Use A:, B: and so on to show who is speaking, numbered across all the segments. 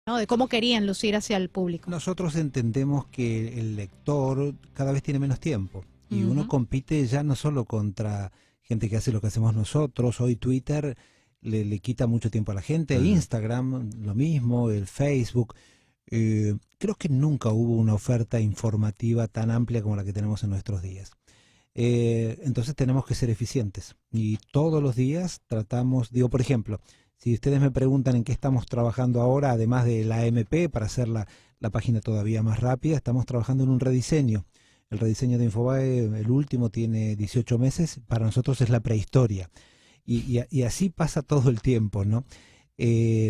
A: ¿no? De cómo querían lucir hacia el público.
B: Nosotros entendemos que el lector cada vez tiene menos tiempo y uno compite ya no solo contra gente que hace lo que hacemos nosotros. Hoy Twitter le quita mucho tiempo a la gente, Instagram lo mismo, el Facebook. Creo que nunca hubo una oferta informativa tan amplia como la que tenemos en nuestros días. Entonces tenemos que ser eficientes y todos los días tratamos, digo, por ejemplo, si ustedes me preguntan en qué estamos trabajando ahora, además de la AMP, para hacer la página todavía más rápida, estamos trabajando en un rediseño. El rediseño de Infobae, el último, tiene 18 meses, para nosotros es la prehistoria. Y así pasa todo el tiempo, ¿no?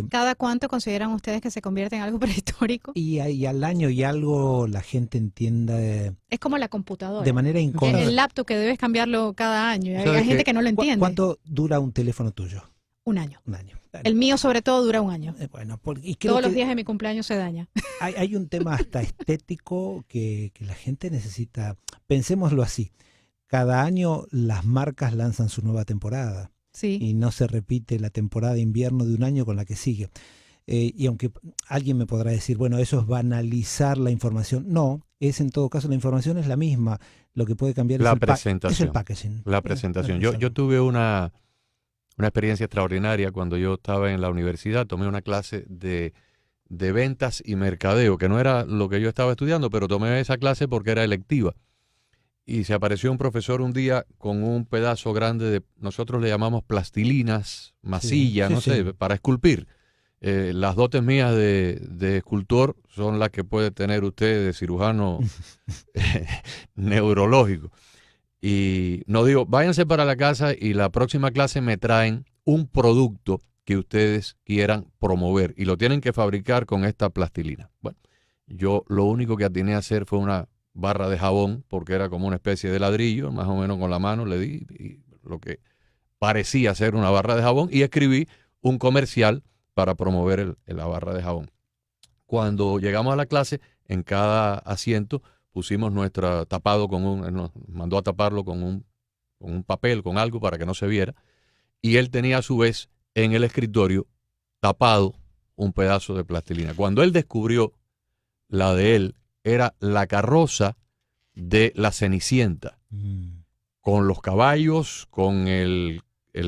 A: ¿Cada cuánto consideran ustedes que se convierte en algo prehistórico?
B: Y al año y algo la gente entienda
A: es como la computadora.
B: De manera inconsciente.
A: El laptop que debes cambiarlo cada año. Hay gente que no lo entiende.
B: ¿Cuánto dura un teléfono tuyo?
A: Un año.
B: Un año.
A: El mío sobre todo dura un año.
B: Bueno,
A: todos los días de mi cumpleaños se daña.
B: Hay un tema hasta estético que la gente necesita. Pensémoslo así. Cada año las marcas lanzan su nueva temporada.
A: Sí.
B: Y no se repite la temporada de invierno de un año con la que sigue. Y aunque alguien me podrá decir, bueno, eso es banalizar la información. No, es en todo caso la información es la misma. Lo que puede cambiar es el packaging.
C: La presentación. Yo tuve una experiencia extraordinaria cuando yo estaba en la universidad. Tomé una clase de ventas y mercadeo, que no era lo que yo estaba estudiando, pero tomé esa clase porque era electiva. Y se apareció un profesor un día con un pedazo grande de, nosotros le llamamos plastilinas, masilla, para esculpir. Las dotes mías de escultor son las que puede tener usted de cirujano neurológico. Y nos digo, váyanse para la casa y la próxima clase me traen un producto que ustedes quieran promover y lo tienen que fabricar con esta plastilina. Bueno, yo lo único que atiné a hacer fue una barra de jabón, porque era como una especie de ladrillo, más o menos con la mano le di lo que parecía ser una barra de jabón y escribí un comercial para promover la barra de jabón. Cuando llegamos a la clase, en cada asiento pusimos nuestra tapado nos mandó a taparlo con un papel, con algo para que no se viera, y él tenía a su vez en el escritorio tapado un pedazo de plastilina. Cuando él descubrió la de él, era la carroza de la Cenicienta, con los caballos, con el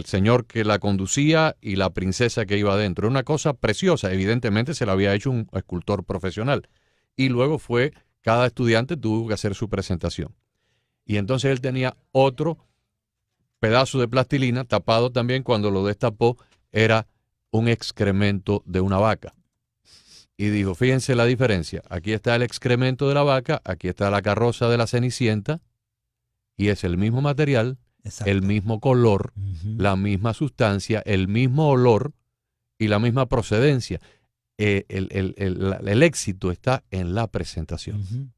C: señor que la conducía y la princesa que iba adentro. Una cosa preciosa, evidentemente se la había hecho un escultor profesional. Y luego cada estudiante tuvo que hacer su presentación. Y entonces él tenía otro pedazo de plastilina tapado también, cuando lo destapó, era un excremento de una vaca. Y dijo, fíjense la diferencia, aquí está el excremento de la vaca, aquí está la carroza de la Cenicienta, y es el mismo material, el mismo color, la misma sustancia, el mismo olor y la misma procedencia. El éxito está en la presentación.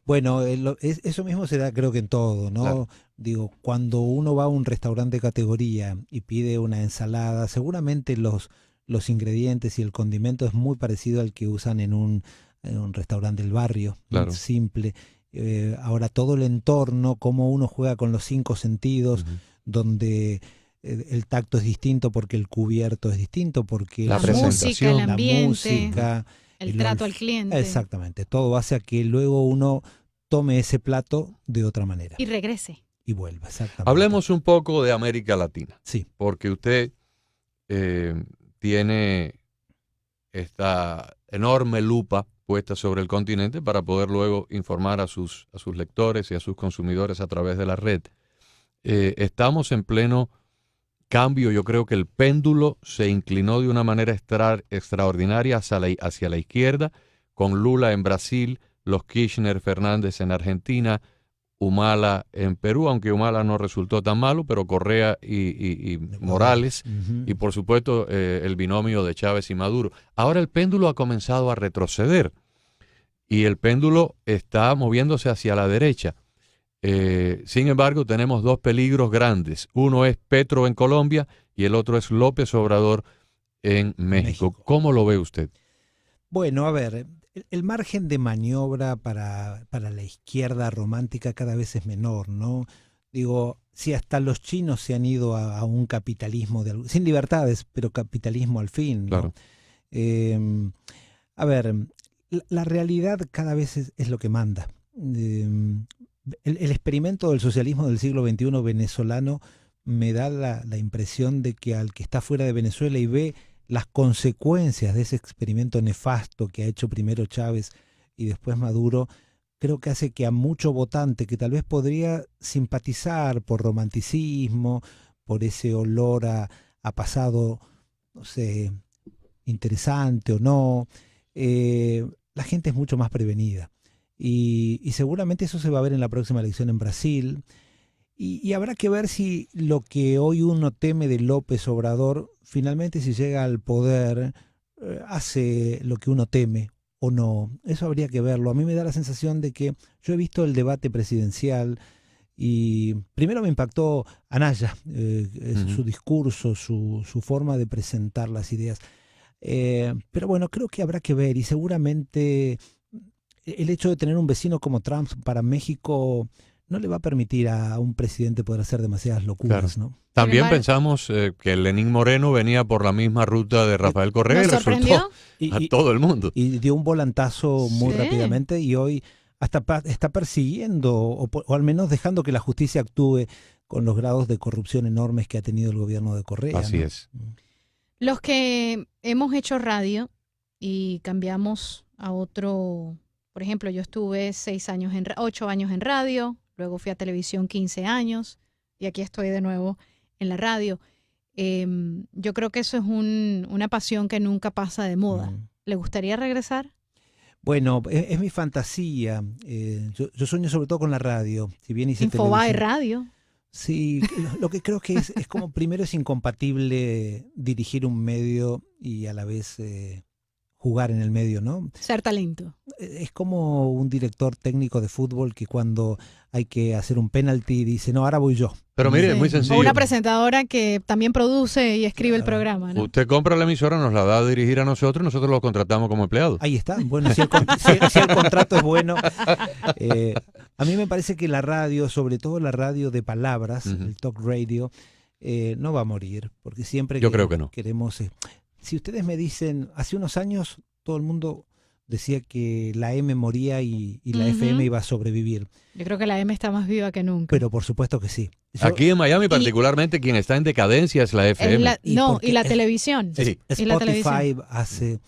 B: Bueno, eso mismo se da creo que en todo, ¿no? Claro. Digo, cuando uno va a un restaurante de categoría y pide una ensalada, seguramente los ingredientes y el condimento es muy parecido al que usan en un restaurante del barrio, claro, simple. Ahora todo el entorno, cómo uno juega con los 5 sentidos, donde el tacto es distinto porque el cubierto es distinto, porque
A: la presentación, el ambiente,
B: la música,
A: el trato al cliente.
B: Exactamente, todo hace a que luego uno tome ese plato de otra manera.
A: Y regrese.
B: Y vuelva, exactamente.
C: Hablemos un poco de América Latina.
B: Sí.
C: Porque usted tiene esta enorme lupa puesta sobre el continente para poder luego informar a sus lectores y a sus consumidores a través de la red. Estamos en pleno cambio. Yo creo que el péndulo se inclinó de una manera extraordinaria hacia la izquierda, con Lula en Brasil, los Kirchner Fernández en Argentina, Humala en Perú, aunque Humala no resultó tan malo, pero Correa y Morales, y por supuesto el binomio de Chávez y Maduro. Ahora el péndulo ha comenzado a retroceder y el péndulo está moviéndose hacia la derecha. Sin embargo, tenemos 2 peligros grandes. Uno es Petro en Colombia y el otro es López Obrador en México. ¿Cómo lo ve usted?
B: Bueno, a ver, el margen de maniobra para la izquierda romántica cada vez es menor, ¿no? Digo, si hasta los chinos se han ido a un capitalismo sin libertades, pero capitalismo al fin, ¿no?
C: Claro.
B: A ver, la realidad cada vez es lo que manda. El experimento del socialismo del siglo XXI venezolano me da la impresión de que al que está fuera de Venezuela y ve las consecuencias de ese experimento nefasto que ha hecho primero Chávez y después Maduro, creo que hace que a mucho votante que tal vez podría simpatizar por romanticismo, por ese olor a pasado, no sé, interesante o no, la gente es mucho más prevenida. Y seguramente eso se va a ver en la próxima elección en Brasil. Y habrá que ver si lo que hoy uno teme de López Obrador, finalmente si llega al poder, hace lo que uno teme o no. Eso habría que verlo. A mí me da la sensación de que yo he visto el debate presidencial y primero me impactó Anaya, su discurso, su forma de presentar las ideas. Pero bueno, creo que habrá que ver y seguramente el hecho de tener un vecino como Trump para México no le va a permitir a un presidente poder hacer demasiadas locuras,
C: claro,
B: ¿no?
C: También pensamos que Lenín Moreno venía por la misma ruta de Rafael Correa y resultó a todo el mundo.
B: Y dio un volantazo muy
A: Sí.
B: rápidamente y hoy hasta está persiguiendo o al menos dejando que la justicia actúe con los grados de corrupción enormes que ha tenido el gobierno de Correa.
C: Así
B: ¿no?
C: es.
A: Los que hemos hecho radio y cambiamos a otro, por ejemplo, yo estuve 8 años en radio, luego fui a televisión 15 años y aquí estoy de nuevo en la radio. Yo creo que eso es una pasión que nunca pasa de moda. ¿Le gustaría regresar?
B: Bueno, es mi fantasía. Yo sueño sobre todo con la radio. Si bien hice
A: Infobae
B: televisión.
A: Radio.
B: Sí, lo que creo que es como primero es incompatible dirigir un medio y a la vez jugar en el medio, ¿no?
A: Ser talento.
B: Es como un director técnico de fútbol que cuando hay que hacer un penalti dice, no, ahora voy yo.
C: Pero mire,
A: Sí.
C: es muy
A: O
C: sencillo.
A: una presentadora que también produce y escribe el programa, ¿no?
C: Usted compra la emisora, nos la da a dirigir a nosotros y nosotros lo contratamos como empleados.
B: Ahí está. Bueno, si el contrato es bueno. A mí me parece que la radio, sobre todo la radio de palabras, el talk radio, no va a morir. Porque siempre
C: Yo creo que no.
B: queremos... si ustedes me dicen, hace unos años todo el mundo decía que la M moría y la FM iba a sobrevivir.
A: Yo creo que la M está más viva que nunca.
B: Pero por supuesto que sí.
C: Aquí en Miami particularmente quien está en decadencia es la FM.
A: y la televisión.
C: Sí.
A: Y la
B: Spotify
A: televisión.
B: hace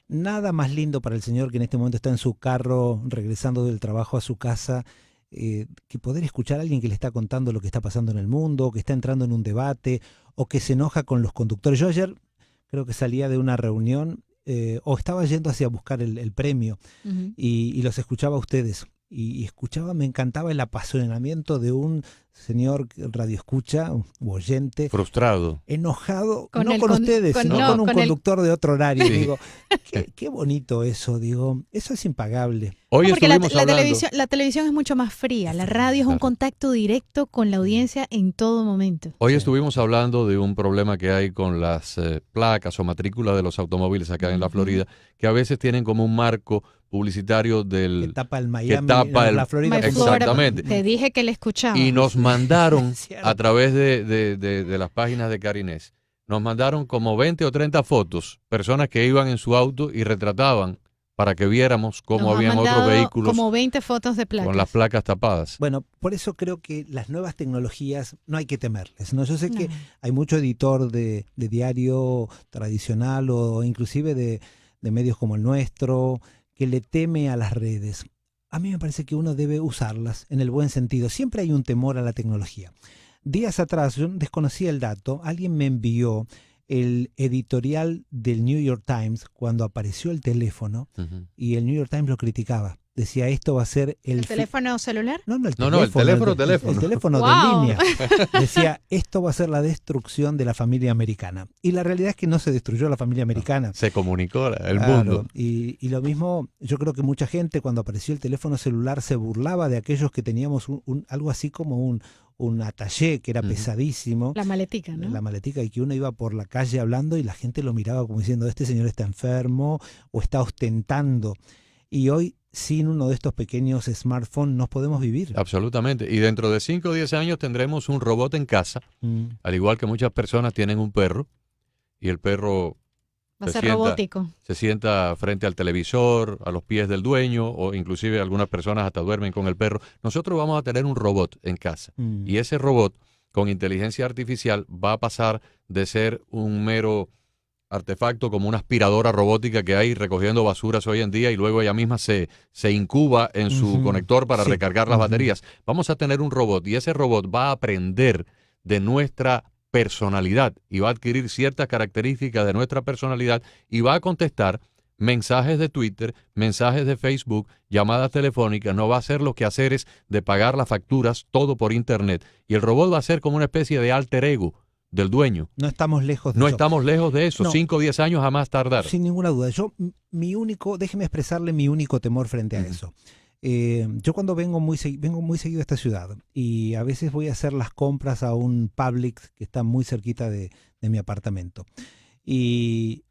B: nada más lindo para el señor que en este momento está en su carro regresando del trabajo a su casa, que poder escuchar a alguien que le está contando lo que está pasando en el mundo, que está entrando en un debate o que se enoja con los conductores. Yo ayer creo que salía de una reunión o estaba yendo hacia buscar el premio y los escuchaba a ustedes. Y escuchaba, me encantaba el apasionamiento de un señor radioescucha u oyente
C: Frustrado.
B: enojado,
A: Con
B: no
A: el
B: con
A: con-
B: ustedes,
A: con-
B: sino
A: no,
B: con un
A: con el-
B: conductor de otro horario.
C: Sí.
B: Digo, qué bonito eso, digo, eso es impagable.
C: Hoy
A: Porque la
C: estuvimos hablando.
A: televisión es mucho más fría. La radio es un
C: Claro.
A: contacto directo con la audiencia en todo momento.
C: Hoy
B: Sí.
C: estuvimos hablando de un problema que hay con las placas o matrículas de los automóviles acá en la Florida, que a veces tienen como un marco publicitario
B: Que tapa el Miami,
C: que tapa
B: la Florida.
A: My
B: por
A: Florida,
C: Exactamente.
A: Te dije que le escuchaba.
C: y nos mandaron
B: Es cierto.
C: a través de las páginas de Carinés, nos mandaron como 20 o 30 fotos, personas que iban en su auto y retrataban para que viéramos cómo
A: Nos ha
C: habían otros
A: mandado
C: vehículos
A: como 20 fotos de placas.
C: con las placas tapadas.
B: Bueno, por eso creo que las nuevas tecnologías no hay que temerles, ¿no? Yo sé que
A: No.
B: hay mucho editor de diario tradicional o inclusive de medios como el nuestro que le teme a las redes. A mí me parece que uno debe usarlas en el buen sentido. Siempre hay un temor a la tecnología. Días atrás, yo desconocía el dato, alguien me envió el editorial del New York Times cuando apareció el teléfono
C: Ujú.
B: y el New York Times lo criticaba. Decía, esto va a ser
A: ¿El teléfono celular?
B: No, el
C: No, el teléfono.
B: El teléfono
A: Wow.
B: de línea. Decía, esto va a ser la destrucción de la familia americana. Y la realidad es que no se destruyó la familia americana.
C: Se comunicó el
B: Claro,
C: mundo.
B: Y lo mismo, yo creo que mucha gente cuando apareció el teléfono celular se burlaba de aquellos que teníamos algo así como un attaché que era
C: Ujú.
B: pesadísimo.
A: La maletica, ¿no?
B: La maletica, y que uno iba por la calle hablando y la gente lo miraba como diciendo, este señor está enfermo o está ostentando. Y hoy, sin uno de estos pequeños smartphones, no podemos vivir.
C: Absolutamente. Y dentro de 5 o 10 años tendremos un robot en casa,
B: Mm.
C: al igual que muchas personas tienen un perro, y el perro
A: Va a ser robótico.
C: Se sienta frente al televisor, a los pies del dueño, o inclusive algunas personas hasta duermen con el perro. Nosotros vamos a tener un robot en casa. Y ese robot, con inteligencia artificial, va a pasar de ser un mero artefacto como una aspiradora robótica que hay recogiendo basuras hoy en día y luego ella misma se incuba en su conector para recargar las baterías. Vamos a tener un robot y ese robot va a aprender de nuestra personalidad y va a adquirir ciertas características de nuestra personalidad y va a contestar mensajes de Twitter, mensajes de Facebook, llamadas telefónicas. No va a hacer los quehaceres de pagar las facturas, todo por internet. Y el robot va a ser como una especie de alter ego del dueño.
B: No estamos lejos de
C: eso.
B: No
C: estamos lejos de eso. 5 o 10 años a más tardar.
B: Sin ninguna duda. Déjeme expresarle mi único temor frente a eso. Yo cuando vengo muy seguido a esta ciudad y a veces voy a hacer las compras a un Publix que está muy cerquita de mi apartamento. Y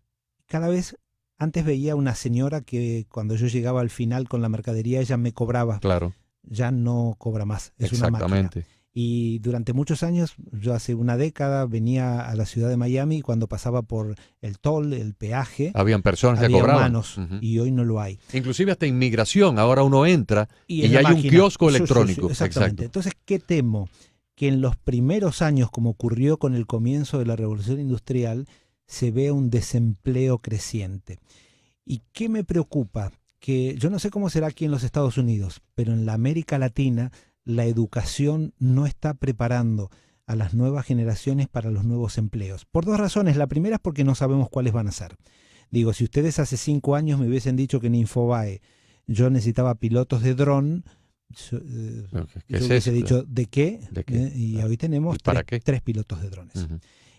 B: cada vez, antes veía una señora que cuando yo llegaba al final con la mercadería, ella me cobraba.
C: Claro.
B: Ya no cobra más, es una máquina. Y durante muchos años, yo hace una década venía a la ciudad de Miami y cuando pasaba por el toll, el peaje,
C: habían personas que cobraban.
B: Humanos, y hoy no lo hay.
C: Inclusive hasta inmigración, ahora uno entra y hay un kiosco electrónico.
B: Sí, exactamente. Exacto. Entonces, ¿qué temo? Que en los primeros años, como ocurrió con el comienzo de la revolución industrial, se vea un desempleo creciente. ¿Y qué me preocupa? Que yo no sé cómo será aquí en los Estados Unidos, pero en la América Latina la educación no está preparando a las nuevas generaciones para los nuevos empleos. Por dos razones. La primera es porque no sabemos cuáles van a ser. Digo, si ustedes hace 5 años me hubiesen dicho que en Infobae yo necesitaba pilotos de dron, yo hubiese dicho, ¿de qué? Y hoy tenemos 3 pilotos de drones.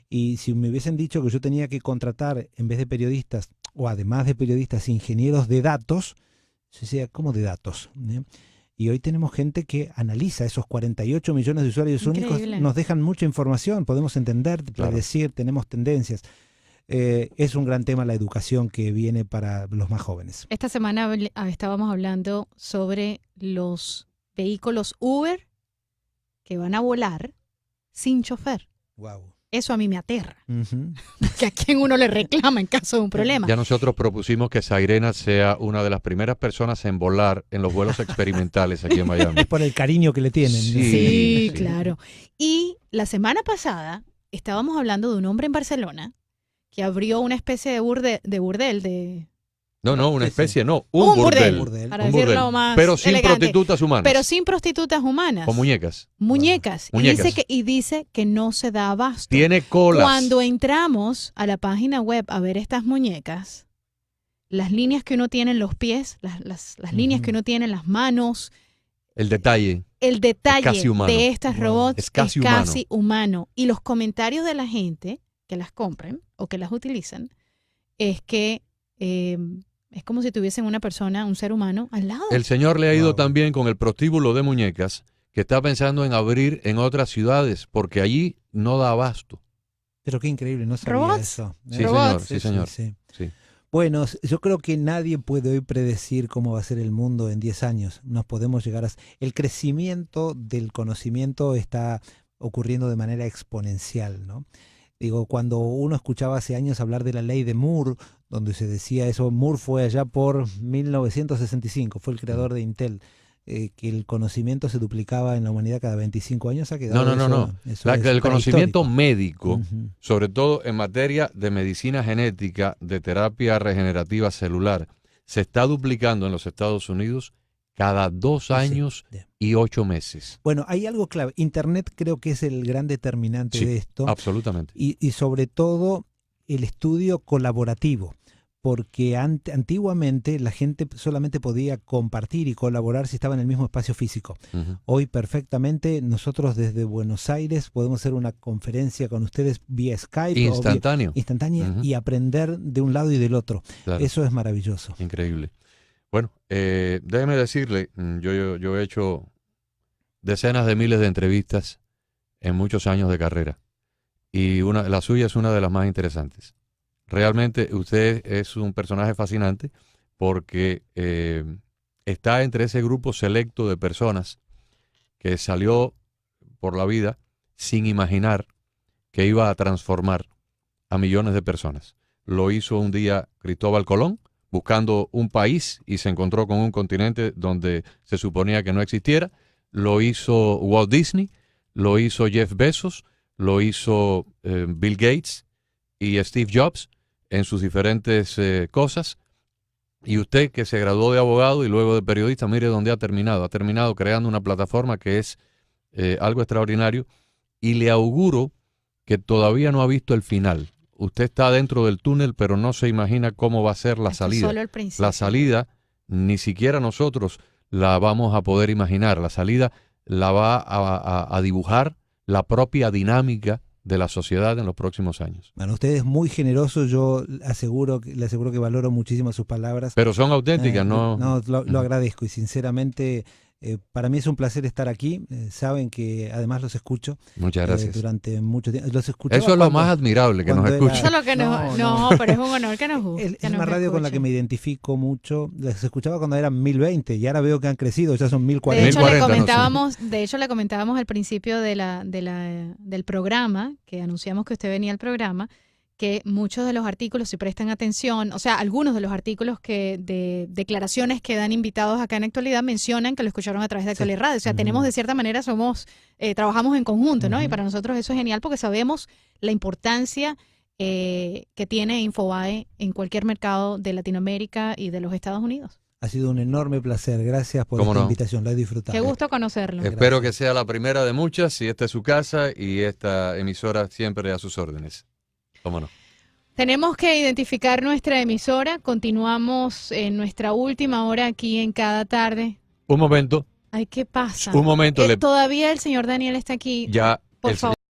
B: Y si me hubiesen dicho que yo tenía que contratar, en vez de periodistas, o además de periodistas, ingenieros de datos, yo decía, ¿cómo de datos? Y hoy tenemos gente que analiza esos 48 millones de usuarios únicos, nos dejan mucha información, podemos entender, predecir, tenemos tendencias. Es un gran tema la educación que viene para los más jóvenes.
A: Esta semana estábamos hablando sobre los vehículos Uber que van a volar sin chofer.
B: Wow.
A: Eso a mí me aterra. Que a quien uno le reclama en caso de un problema.
C: Ya nosotros propusimos que Zairena sea una de las primeras personas en volar en los vuelos experimentales aquí en Miami.
B: Es por el cariño que le tienen.
A: Sí, claro. Y la semana pasada estábamos hablando de un hombre en Barcelona que abrió una especie de burdel.
C: No, una especie, no, un burdel.
A: Para decirlo más
C: pero sin
A: elegante.
C: Prostitutas humanas.
A: Pero sin prostitutas humanas.
C: O muñecas.
A: Muñecas. Y dice que no se da abasto.
C: Tiene colas.
A: Cuando entramos a la página web a ver estas muñecas, las líneas que uno tiene en los pies, las líneas que uno tiene en las manos.
C: El detalle
A: de estas robots
C: es casi
A: humano. Y los comentarios de la gente que las compran o que las utilizan es que es como si tuviesen una persona, un ser humano al lado.
C: El señor le ha ido también con el prostíbulo de muñecas que está pensando en abrir en otras ciudades porque allí no da abasto.
B: Pero qué increíble, no sabía
A: ¿Robots?
B: Eso.
C: Sí, señor. Sí.
B: Bueno, yo creo que nadie puede hoy predecir cómo va a ser el mundo en 10 años. Nos podemos llegar a... El crecimiento del conocimiento está ocurriendo de manera exponencial, ¿no? Digo, cuando uno escuchaba hace años hablar de la ley de Moore, donde se decía eso, Moore fue allá por 1965, fue el creador de Intel, que el conocimiento se duplicaba en la humanidad cada 25 años, ha quedado
C: No. El conocimiento médico, sobre todo en materia de medicina genética, de terapia regenerativa celular, se está duplicando en los Estados Unidos cada 2 años y 8 meses.
B: Bueno, hay algo clave. Internet creo que es el gran determinante de esto.
C: Absolutamente.
B: Y sobre todo el estudio colaborativo, porque antiguamente la gente solamente podía compartir y colaborar si estaba en el mismo espacio físico. Hoy perfectamente nosotros desde Buenos Aires podemos hacer una conferencia con ustedes vía Skype.
C: Instantánea.
B: Y aprender de un lado y del otro. Claro. Eso es maravilloso.
C: Increíble. Bueno, déjeme decirle, yo he hecho decenas de miles de entrevistas en muchos años de carrera y la suya es una de las más interesantes. Realmente usted es un personaje fascinante porque está entre ese grupo selecto de personas que salió por la vida sin imaginar que iba a transformar a millones de personas. lo hizo un día Cristóbal Colón, buscando un país y se encontró con un continente donde se suponía que no existiera. Lo hizo Walt Disney, lo hizo Jeff Bezos, lo hizo Bill Gates y Steve Jobs en sus diferentes cosas. Y usted, que se graduó de abogado y luego de periodista, mire dónde ha terminado. Ha terminado creando una plataforma que es algo extraordinario, y le auguro que todavía no ha visto el final. Usted está dentro del túnel, pero no se imagina cómo va a ser la salida.
A: Solo el principio.
C: La salida, ni siquiera nosotros la vamos a poder imaginar. La salida la va a dibujar la propia dinámica de la sociedad en los próximos años.
B: Bueno, usted es muy generoso, yo le aseguro que valoro muchísimo sus palabras.
C: Pero son auténticas, ¿no?
B: No, lo agradezco, y sinceramente para mí es un placer estar aquí. Saben que además los escucho.
C: Muchas gracias.
B: Durante mucho tiempo. Los escuchaba.
C: Eso es lo más admirable, que nos escuchen.
A: Eso es lo que no, pero es un honor que nos guste.
B: Es una radio con la que me identifico mucho. Les escuchaba cuando eran 1020 y ahora veo que han crecido, ya son 1040.
A: De hecho, le comentábamos al principio del programa, que anunciamos que usted venía al programa, que muchos de los artículos, si prestan atención, o sea, algunos de los artículos de declaraciones que dan invitados acá en Actualidad mencionan que lo escucharon a través de Actualidad Radio. O sea, tenemos de cierta manera, trabajamos en conjunto, ¿no? Y para nosotros eso es genial porque sabemos la importancia que tiene Infobae en cualquier mercado de Latinoamérica y de los Estados Unidos.
B: Ha sido un enorme placer. Gracias por esta invitación. Lo he disfrutado.
A: Qué gusto conocerlo.
C: Espero que sea la primera de muchas, y esta es su casa y esta emisora siempre a sus órdenes. ¿Cómo no?
A: Tenemos que identificar nuestra emisora. Continuamos en nuestra última hora aquí en Cada Tarde.
C: Un momento.
A: Ay, ¿qué pasa?
C: Un momento.
A: Todavía el señor Daniel está aquí.
C: Ya.
A: Por favor.